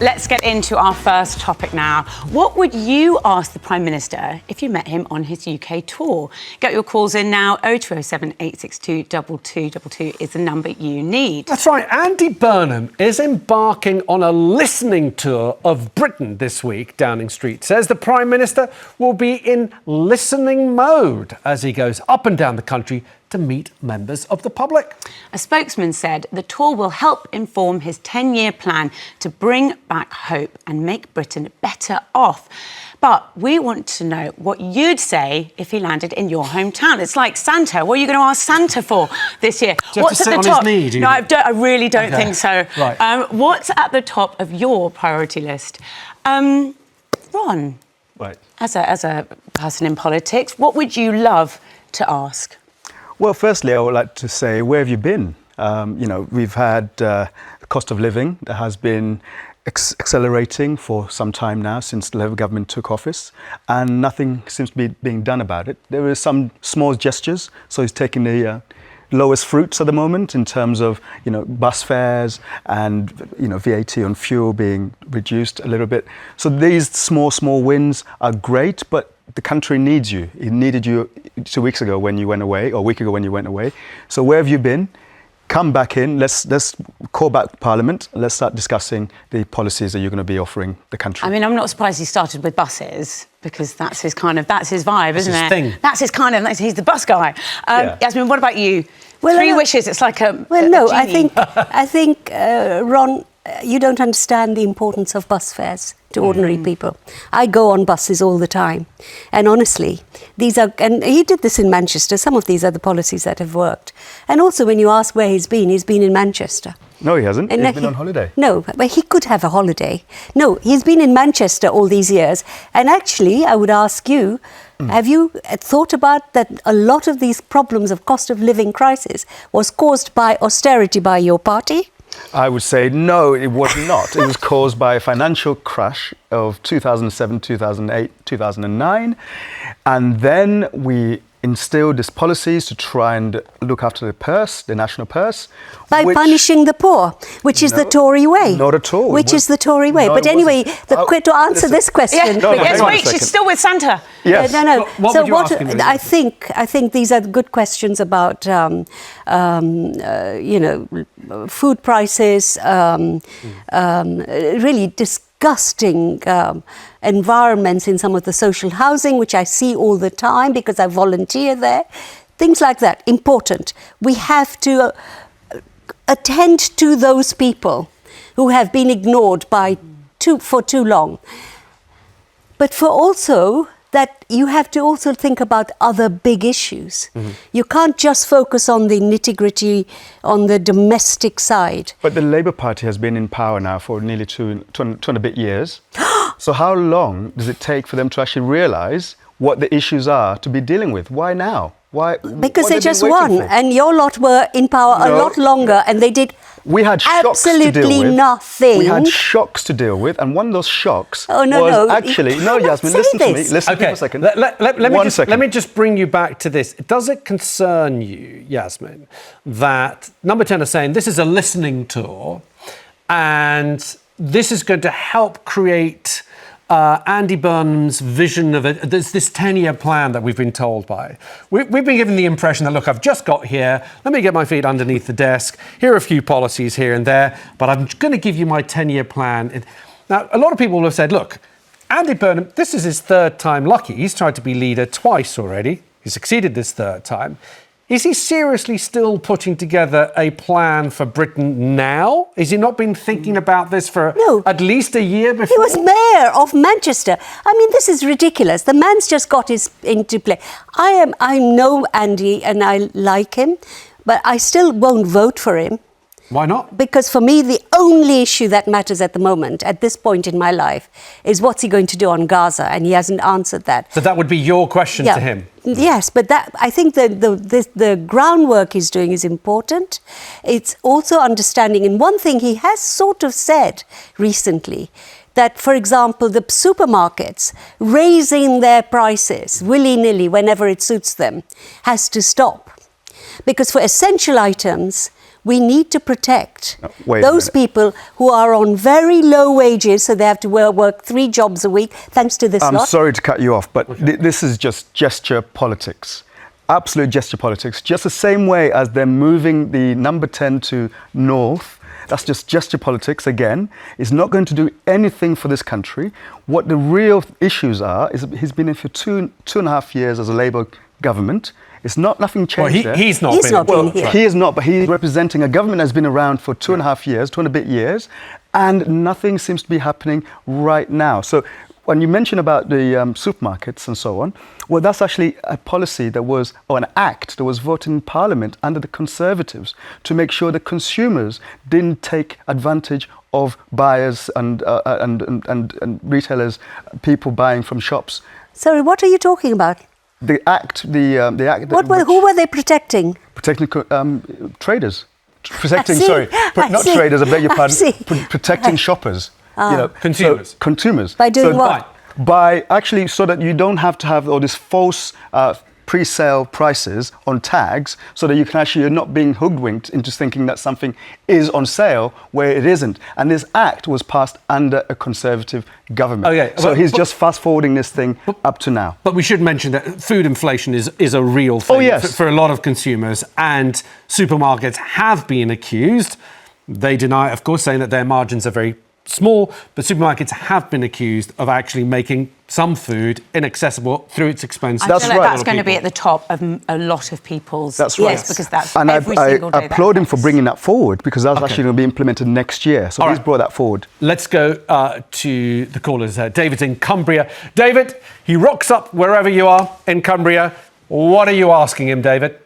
Let's get into our first topic now. What would you ask the Prime Minister if you met him on his UK tour? Get your calls in now. 0207 862 2222 is the number you need. That's right. Andy Burnham is embarking on a listening tour of Britain this week. Downing Street says the Prime Minister will be in listening mode as he goes up and down the country to meet members of the public. A spokesman said the tour will help inform his 10-year plan to bring back hope and make Britain better off. But we want to know what you'd say if he landed in your hometown. It's like Santa. What are you going to ask Santa for this year? Do you have to sit on his knee, do you? No, I really don't think so. Right. What's at the top of your priority list? Ron, Right. as a person in politics, what would you love to ask? Well, firstly, I would like to say, where have you been? We've had the cost of living that has been accelerating for some time now since the Labour government took office, and nothing seems to be being done about it. There are some small gestures, so he's taking the lowest fruits at the moment in terms of, bus fares and, VAT on fuel being reduced a little bit. So these small wins are great, but the country needs you. It needed you 2 weeks ago when you went away, or a week ago when you went away. So where have you been? Come back in. Let's call back Parliament. Let's start discussing the policies that you're going to be offering the country. I mean, I'm not surprised he started with buses because that's his vibe, isn't it? Thing. That's his he's the bus guy. Yasmin, what about you? Well, Three wishes. It's like a I genie. think Ron, you don't understand the importance of bus fares to ordinary people. I go on buses all the time, and honestly, and he did this in Manchester. Some of these are the policies that have worked. And also, when you ask where he's been in Manchester. No, he hasn't. He's been on holiday. No, but he could have a holiday. No, he's been in Manchester all these years. And actually, I would ask you, have you thought about that a lot of these problems of cost of living crisis was caused by austerity by your party? I would say no, it was not. It was caused by a financial crash of 2007, 2008, 2009. And then we instilled these policies to try and look after the purse, the national purse. By punishing the poor, which is the Tory way. Not at all. Which is the Tory way. No, but anyway, to answer this question... Wait, she's still with Santa. Yes. No. What would you ask him? I think these are good questions about, food prices, really disgusting environments in some of the social housing, which I see all the time because I volunteer there. Things like that, important. We have to attend to those people who have been ignored for too long. But for also that you have to also think about other big issues. You can't just focus on the nitty-gritty, on the domestic side. But the Labour Party has been in power now for nearly two and a bit years. So how long does it take for them to actually realise what the issues are to be dealing with? Why now? Why? Because they just won, and your lot were in power a lot longer, and they did absolutely nothing. We had shocks to deal with, and one of those shocks was actually... No, Yasmin, listen to me. Listen for a second. Let me just bring you back to this. Does it concern you, Yasmin, that Number 10 are saying this is a listening tour, and this is going to help create... Andy Burnham's vision of this 10-year plan that we've been told by. We've been given the impression that, look, I've just got here, let me get my feet underneath the desk, here are a few policies here and there, but I'm going to give you my 10-year plan. Now, a lot of people will have said, look, Andy Burnham, this is his third time lucky. He's tried to be leader twice already. He succeeded this third time. Is he seriously still putting together a plan for Britain now? Has he not been thinking about this for at least a year before? He was mayor of Manchester. I mean, this is ridiculous. The man's just got into play. I know Andy and I like him, but I still won't vote for him. Why not? Because for me, the only issue that matters at the moment, at this point in my life, is what's he going to do on Gaza, and he hasn't answered that. So that would be your question to him? Yes, but I think the groundwork he's doing is important. It's also understanding, and one thing he has sort of said recently, that, for example, the supermarkets raising their prices willy-nilly whenever it suits them has to stop. Because for essential items, We need to protect wait a those minute. people who are on very low wages, so they have to work 3 jobs a week, thanks to this I'm lot. sorry to cut you off, but this is just gesture politics. Absolute gesture politics. Just the same way as they're moving the number 10 to North. That's just gesture politics again. It's not going to do anything for this country. What the real issues are is he's been in for two and a half years as a Labour government. It's nothing changed there. He's not He's been. not been here. He is not, but he's representing a government that's been around for 2.5 years, 2 and a bit years, and nothing seems to be happening right now. So when you mention about the supermarkets and so on, well, that's actually a policy that was, or an act that was voted in Parliament under the Conservatives to make sure that consumers didn't take advantage of buyers and retailers, people buying from shops. Sorry, what are you talking about? The act. Who were they protecting? Protecting traders. Protecting, see. sorry, not see. traders, I beg your I pardon. see. Protecting shoppers. Consumers. So, consumers. By doing So what? By actually, so that you don't have to have all these false pre-sale prices on tags, so that you can actually, you're not being hoodwinked into thinking that something is on sale where it isn't. And this act was passed under a Conservative government. Okay, so he's but- just fast-forwarding this thing up to now. But we should mention that food inflation is a real thing yes. for a lot of consumers, and supermarkets have been accused. They deny, of course, saying that their margins are very small, but supermarkets have been accused of actually making some food inaccessible through its expense. I That's feel like right. that's going to be at the top of a lot of people's That's right. lists, because that's And every I single day. applaud that him for affects. bringing that forward, because that's actually going to be implemented next year. So All he's right. brought that forward. Let's go to the callers. David's in Cumbria. David, he rocks up wherever you are in Cumbria. What are you asking him, David?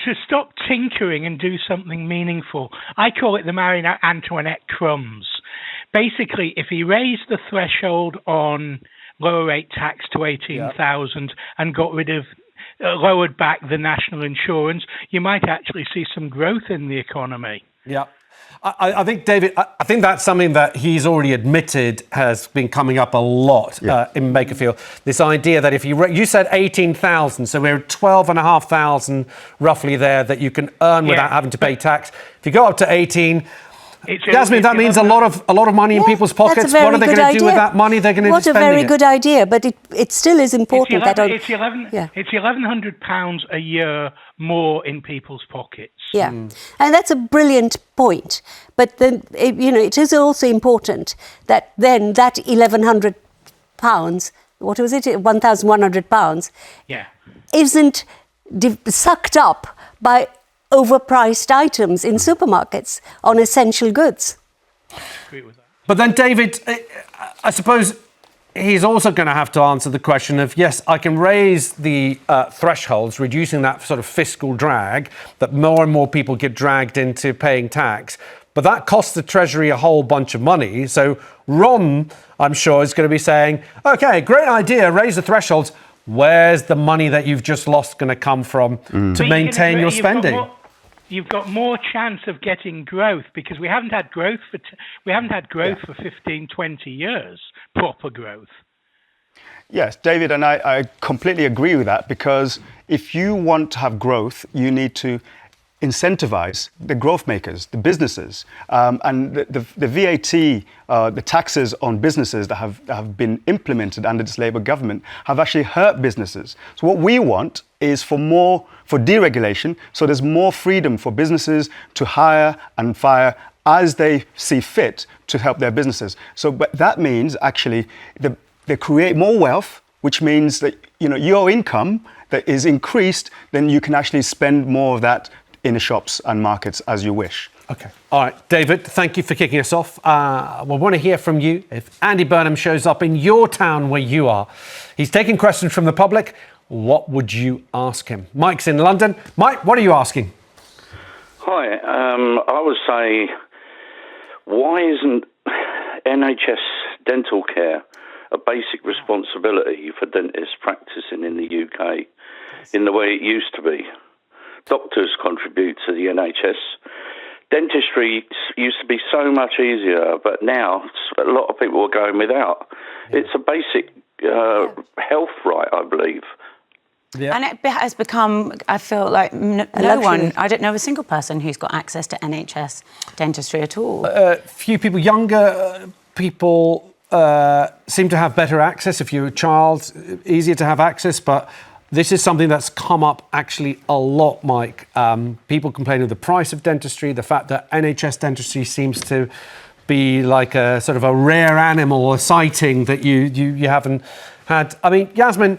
To stop tinkering and do something meaningful. I call it the Marie Antoinette crumbs. Basically, if he raised the threshold on lower rate tax to 18,000 and got rid of, lowered back the national insurance, you might actually see some growth in the economy. Yeah. I think, David, I think that's something that he's already admitted has been coming up a lot in Bakerfield. This idea that if you said 18,000, so we're 12,500 roughly there that you can earn without having to pay tax. If you go up to 18, Jasmine, that means a lot of money in people's pockets. What are they going to do with that money? They're going to What be a spending very it. good idea, but it still is important that... It's £1,100 a year more in people's pockets. Yeah, and that's a brilliant point. But then, it is also important that then that £1,100, what was it, £1,100, isn't sucked up by overpriced items in supermarkets on essential goods. Agree with that. But then, David, I suppose he's also going to have to answer the question of, yes, I can raise the thresholds, reducing that sort of fiscal drag, that more and more people get dragged into paying tax. But that costs the Treasury a whole bunch of money. So Ron, I'm sure, is going to be saying, OK, great idea, raise the thresholds. Where's the money that you've just lost going to come from to maintain your spending? You've got more chance of getting growth, because we haven't had growth for 15, 20 years, proper growth. Yes, David, and I completely agree with that, because if you want to have growth, you need to incentivize the growth makers, the businesses, and the VAT, the taxes on businesses that have been implemented under this Labour government have actually hurt businesses. So what we want is for deregulation, so there's more freedom for businesses to hire and fire as they see fit to help their businesses. So, but that means actually they create more wealth, which means that your income that is increased, then you can actually spend more of that in the shops and markets as you wish. OK. All right, David, thank you for kicking us off. We want to hear from you. If Andy Burnham shows up in your town where you are, he's taking questions from the public. What would you ask him? Mike's in London. Mike, what are you asking? Hi, I would say, why isn't NHS dental care a basic responsibility for dentists practicing in the UK in the way it used to be? Doctors contribute to the NHS. Dentistry used to be so much easier, but now a lot of people are going without. It's a basic health right, I believe. Yeah. And it has become, I feel like no one, I don't know a single person who's got access to NHS dentistry at all. Few people, younger people seem to have better access. If you're a child, easier to have access, but this is something that's come up actually a lot, Mike. People complain of the price of dentistry, the fact that NHS dentistry seems to be like a sort of a rare animal, a sighting that you haven't had. I mean, Yasmin,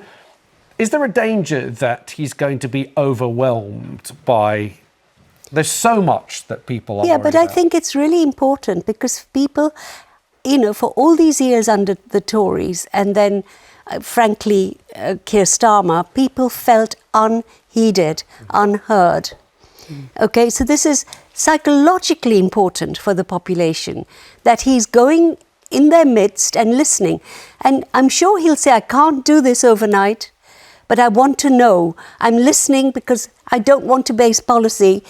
is there a danger that he's going to be overwhelmed by... There's so much that people are worried but about. I think it's really important because people, for all these years under the Tories and then, frankly, Keir Starmer, people felt unheeded, unheard. Okay, so this is psychologically important for the population, that he's going in their midst and listening. And I'm sure he'll say, I can't do this overnight, but I want to know. I'm listening because I don't want to base policy.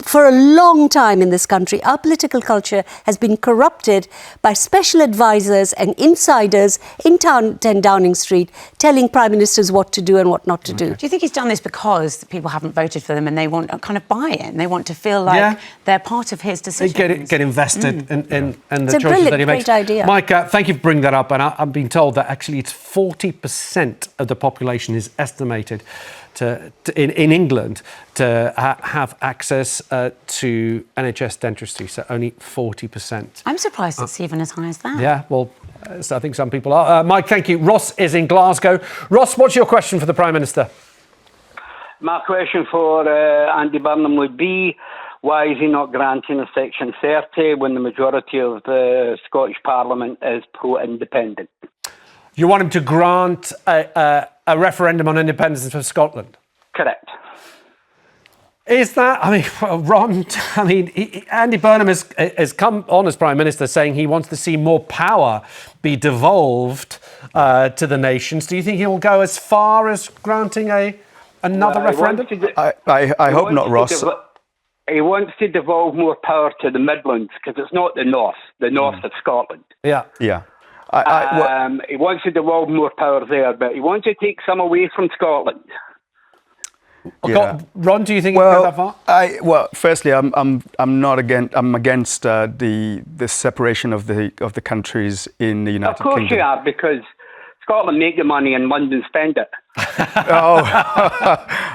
For a long time in this country, our political culture has been corrupted by special advisors and insiders in 10 Downing Street telling prime ministers what to do and what not to do. Do you think he's done this because people haven't voted for them and they want a kind of buy-in? They want to feel like they're part of his decisions? They get invested in the It's a choices that he makes. great idea. Mike, thank you for bringing that up. And I'm being told that actually it's 40% of the population is estimated in England to have access to NHS dentistry, so only 40%. I'm surprised it's even as high as that. Yeah, well, so I think some people are. Mike, thank you. Ross is in Glasgow. Ross, what's your question for the Prime Minister? My question for Andy Burnham would be, why is he not granting a Section 30 when the majority of the Scottish Parliament is pro-independent? You want him to grant a referendum on independence for Scotland? Correct. Is that, Ron, Andy Burnham has come on as Prime Minister saying he wants to see more power be devolved to the nations. Do you think he will go as far as granting another referendum? I hope not, Ross. He wants to devolve more power to the Midlands because it's not the north of Scotland. Yeah. Yeah. He wants to devolve more power there, but he wants to take some away from Scotland. Yeah. Ron, do you think he'll go that far? Firstly, I'm not against. I'm against the separation of the countries in the United Kingdom. Of course you are, because Scotland make the money and London spend it.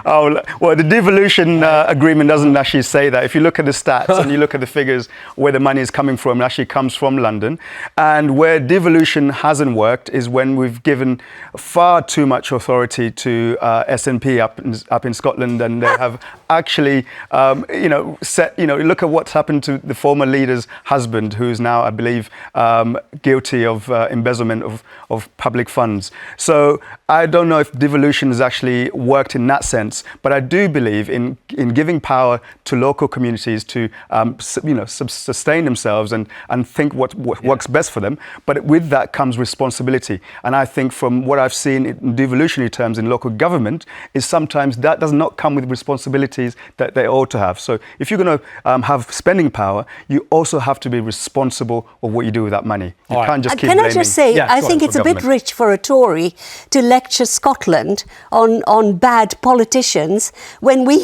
Well, the devolution agreement doesn't actually say that. If you look at the stats and you look at the figures where the money is coming from, it actually comes from London. And where devolution hasn't worked is when we've given far too much authority to SNP up in Scotland, and they have actually, look at what's happened to the former leader's husband, who's now, I believe, guilty of embezzlement of public funds. So I don't know if devolution has actually worked in that sense, but I do believe in giving power to local communities to sustain themselves and think what works best for them. But with that comes responsibility. And I think from what I've seen in devolutionary terms in local government is sometimes that does not come with responsibilities that they ought to have. So if you're going to have spending power, you also have to be responsible of what you do with that money. You can't just keep blaming. Can I just say, I think it's a bit rich for a Tory to lecture Scotland on bad politicians when they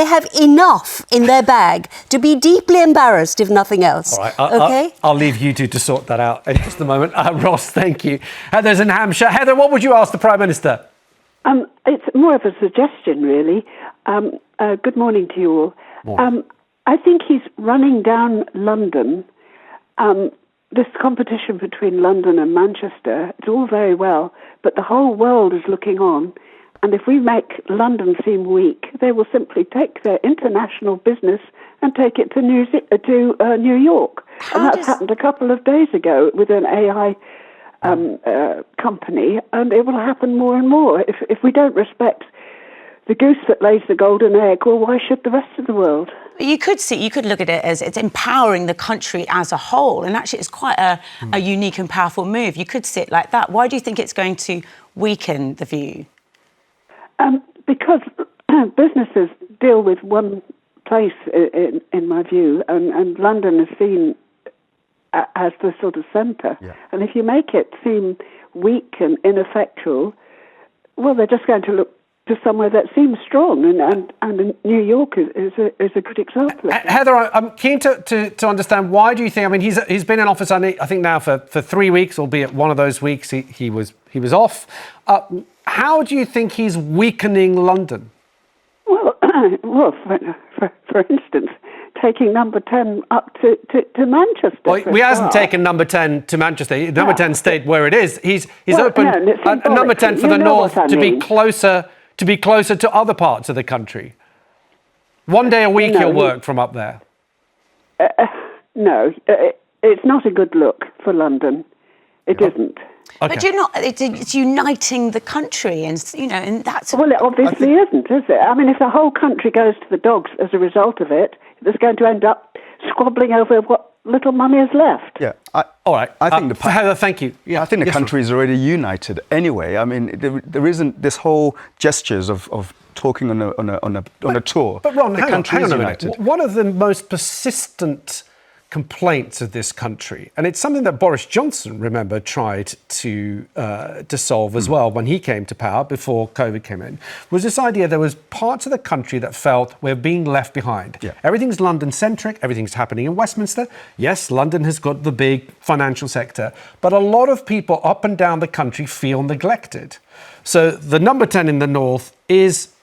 have enough in their bag to be deeply embarrassed, if nothing else. All right, okay? I'll leave you two to sort that out in just a moment. Ross, thank you. Heather's in Hampshire. Heather, what would you ask the Prime Minister? It's more of a suggestion, really. Good morning to you all. Morning. I think he's running down London. This competition between London and Manchester, it's all very well, but the whole world is looking on. And if we make London seem weak, they will simply take their international business and take it to New York. And that's happened a couple of days ago with an AI company, and it will happen more and more. If we don't respect the goose that lays the golden egg, well, why should the rest of the world? You could look at it as it's empowering the country as a whole, and actually it's quite a unique and powerful move. You could see it like that. Why do you think it's going to weaken the view? Because businesses deal with one place, in my view, and London is seen as the sort of centre. Yeah. And if you make it seem weak and ineffectual, well, they're just going to look to somewhere that seems strong, and New York is a good example of that. Heather, I'm keen to understand, why do you think, I mean, he's been in office, I think now for 3 weeks, albeit one of those weeks he was off. How do you think he's weakening London? Well, for instance, taking number 10 up to Manchester. Well, he hasn't taken number 10 to Manchester. Number 10 stayed where it is. He's opened number 10 for the north to be closer to other parts of the country. One day a week he'll work from up there. No, it's not a good look for London. It isn't. Okay. But it's uniting the country, and that's... Well, it obviously isn't, is it? I mean, if the whole country goes to the dogs as a result of it, there's going to end up squabbling over what little money is left. Yeah. All right. I think Heather, thank you. Yeah, I think the country is already united anyway. I mean, there isn't this whole gestures of talking on a tour. But Ron, the hang country on is a united. minute. One of the most persistent complaints of this country, and it's something that Boris Johnson, remember, tried to solve as well when he came to power before COVID came in, was this idea there was parts of the country that felt we're being left behind. Yeah. Everything's London-centric, everything's happening in Westminster. Yes, London has got the big financial sector, but a lot of people up and down the country feel neglected. So the number 10 in the north is,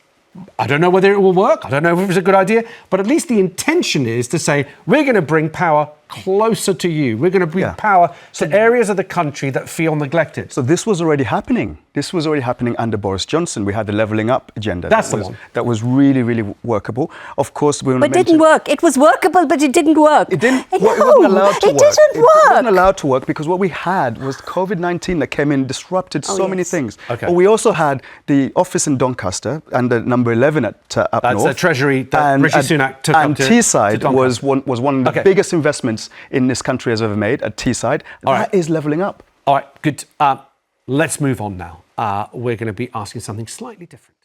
I don't know whether it will work, I don't know if it's a good idea, but at least the intention is to say, we're going to bring power closer to you. We're going to bring power to areas of the country that feel neglected. So this was already happening. This was already happening under Boris Johnson. We had the levelling up agenda. That's the one. That was really, really workable. Of course, we want to But it didn't work. It was workable, but it didn't work. It didn't. No, It wasn't allowed to it work. didn't work. It wasn't allowed to work because what we had was COVID-19 that came in, disrupted so many things. Okay. But we also had the office in Doncaster and the number 11 at up That's north. the Treasury that Rishi Sunak took and up to Teesside to was one of the biggest investments in this country has ever made at Teesside. That is levelling up. All right, good. Let's move on now. We're going to be asking something slightly different.